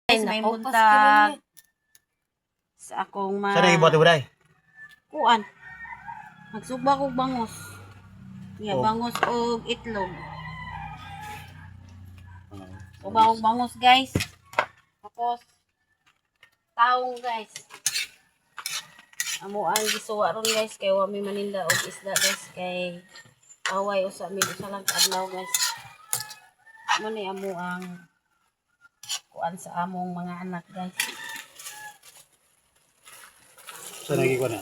Ay, may buntag sa akong Saan nang ibuhat mo day? kuan. Magsugba ko bangos. Yeah, Oh. bangos o itlog. Sugba ko bangos, guys. Tapos taong, guys. Amo ang gisuwa ron, guys, kay wa mi maninda og isda, guys, kay away usa mi usa lang adlaw, guys. Mo ni amo ang kuan sa among mga anak, guys. Saan nang ikuha na?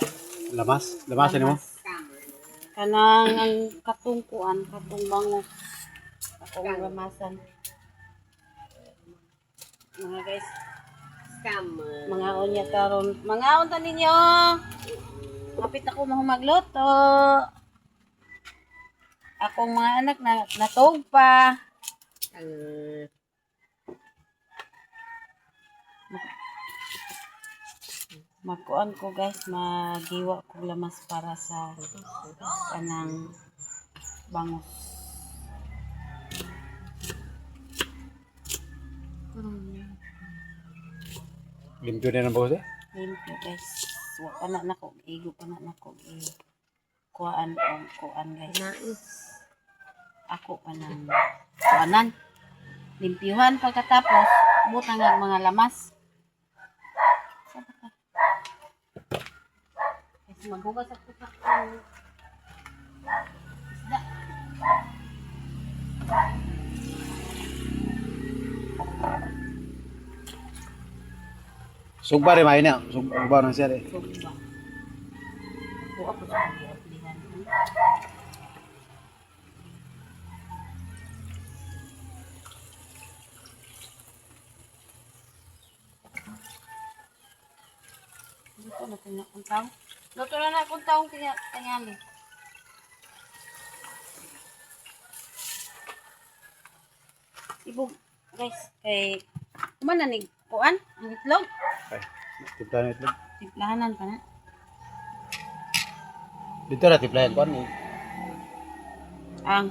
Lamas? Lamasan mo? Kanang ang katong kuan, katong bangos. Akong ramasan. Mga guys, mga unya karon. Mga unta ninyo. Kapit ako magluto. Akong mga anak na natog pa. Magkuan ko, guys, magiwa ko lamas para sa kanang bangos. Limpyo na ng bangos eh? Limpyo, guys. Wa pa na nako, igo pa na nako. Kuan o kuan, guys. Ako pa nang kuanan. Limpyuhan pagkatapos, butang ang mga lamas. Guys, maghugas ako sa isda. Sugba rin main na. Sugba na siya eh. Sugba. Buwa ko sa pag-iuplihan. Luto na kanya kung tao. Luto na kung taong tingali. Ibog, guys, kay kumana ni kuan ang itlog. Okay. Timplahan na itlog. Timplahanan pa na. Dito na timplahan. Kuan eh. Ang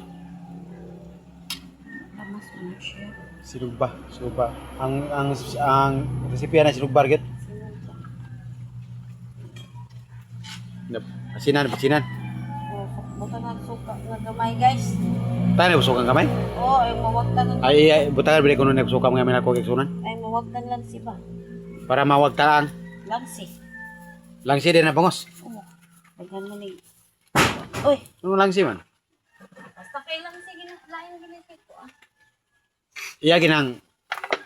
lamas ano siya. Silugba. Silugba. Ang resipe na silugba rin. Asinan. Oh, buta na suka nga gamay, guys. Tayo na busok ang kamay? Oh, ay mawagtan Ay, butangan bilhin ko nung nagsuka mga may nakukiksunan. ay mawagtan lang si ba. Para mawagtaan. Langsi. Langsi din na bangos. Oh, daghan mo ni. Uy, Ano langsi man? basta kay langsi lain ginito ko ah. Iya ginang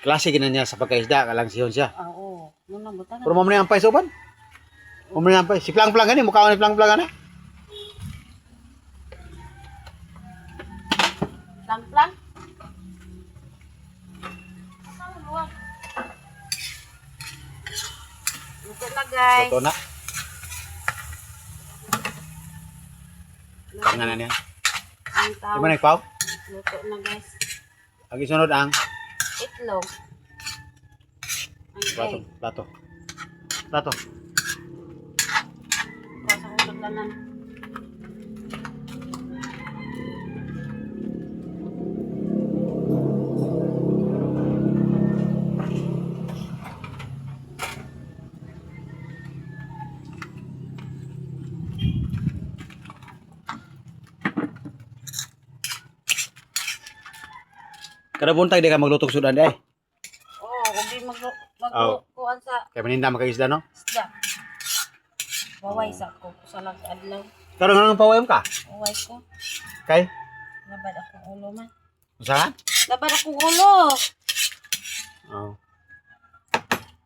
klase ginan niya sa pagkaisda, kalangsihon siya. Ah, oo. Muna buta Pero mo na ang pay soban. Mo na ang pay. Si plang-plang gani, mukha ni plang-plang na. Lang. Saan luwag? Luto na, guys. Toto na. Tangan na niya. Ang Di tao. ba nagpaw? Luto na, guys. Ang isunod ang Itlog. Ang plato. egg. Plato. Basta ko taglanan. Kada buntag di ka maglutog sudan ay. Oo, kung di Oh. magkuhan sa Kaya maninda makaisda no? isda. Baway sa ko. Sa lang adlaw. Karon nga pawayom ka. Baway ko. Kay Labad akong ulo man. usaha? Labad akong ulo. Oh.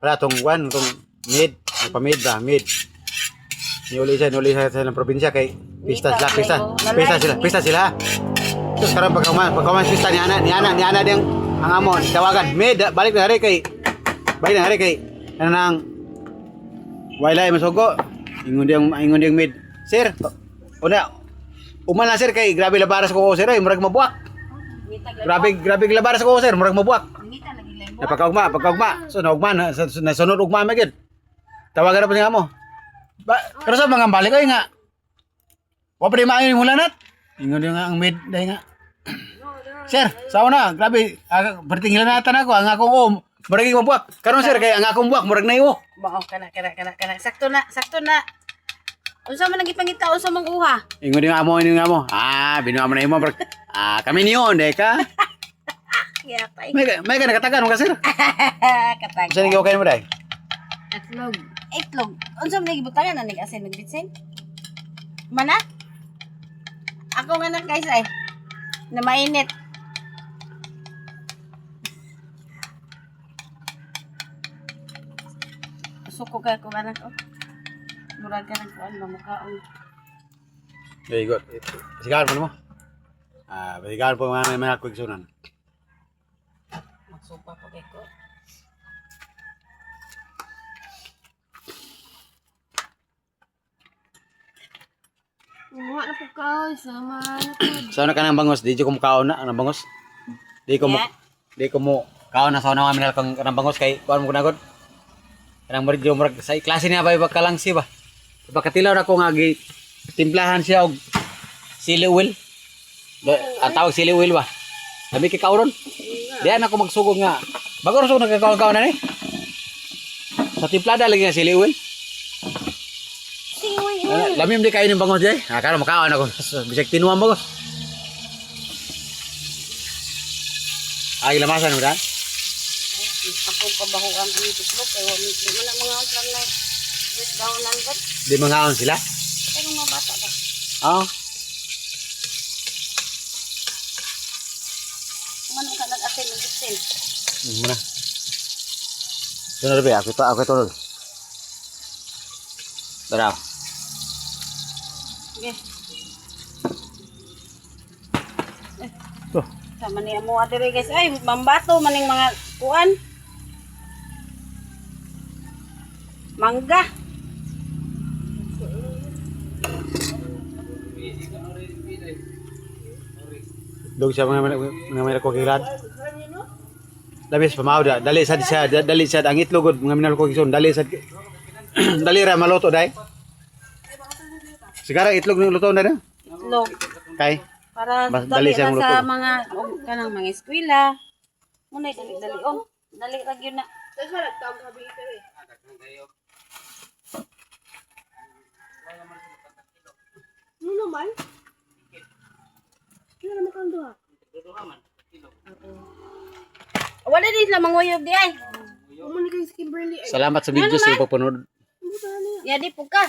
Wala tong mid, pamid ba, mid. Niuli sa ng probinsya kay pista sila. Terus sekarang pagkaman pista ni ana ding ang amon tawagan mid balik na hari kay nang wailay masugo ingon diyang mid sir una uman sir kay grabe labaras ko sir ay murag mabuak grabe labaras ko sir murag mabuak Ngita lagi lang. na pagkaugma so naugma na sunod ugma magid tawagan na pa niya mo pero sa mga balik ay nga wa pa di maayo ni mulanat ingon yung nga ang mid dahil nga sir, sao na? Grabe, bertinggilan natin ako. Ang akong Murag ikaw buwak. Karon sir kay ang akong buwak murag na iyo. Bao kana. Sakto na. Unsa man lagi pangita unsa mang uha? Ingon nga mo. Binuha mo na imo murag. Kami niyo de ka. Yatay. May ka nakatagan mo ka sir. Katag. Unsa ni okay mo day? Itlog. Unsa man lagi butangan na asin nagbitsin? Mana? Ako nga nang guys ay na mainit. Suko ka ko anak ko. Murag ka ng kuan mamukhaon. Very good. Sigahan mo mo. Sigahan po mga quick sunan. Magsupa pa kay ko. Umuha na po ka, sama na po. Sa una ka nang bangos, di ko mo kaon na ang bangos. Di ko mo kaon na sa una kami kang kanang bangos kay kuan mo kunagod. Kanang murag sa klase niya ba iba kalangsi ba. Pagkatilaw na ko nga gi timplahan siya og sili oil. Ang tawag sili oil ba. Sabi kay kauron. Diyan ako magsugod nga. Bago ra sugod nagkakaon na ni. Sa timplada lagi nga sili oil. Lamim di kayo ng bangos jay. Karon makaon ako. Bisag tinuan bangos. Ay lamasan mo dan. Ako pabahuan ang itlog kay wala mga uslan na wis daonan kat. Di mangaon sila. Kay mga bata ba. Oo. Man ka nag-asin ng bitsin. Muna. Sunod ba? Ako ito. Tara. Okay. Tuh. Sama niya mo adire guys. Ay, mambato maning mga kuan. Mangga. Dog siya mga minal ko kiran. Labis pamaw da. Dali sad ang itlog mga minal ko kison. Dali sad. Dali ra maluto dai. Sigara itlog ni luto na na. Itlog. Kay. Para Mas dali dali siyang ra sa luto. mga kanang mga eskwela. Muna dali on. Dali ra gyud na. Wala din sila manguyog di ay. Umuni kay si Kimberly. Salamat sa video sa pagpanood. Ya di po ka.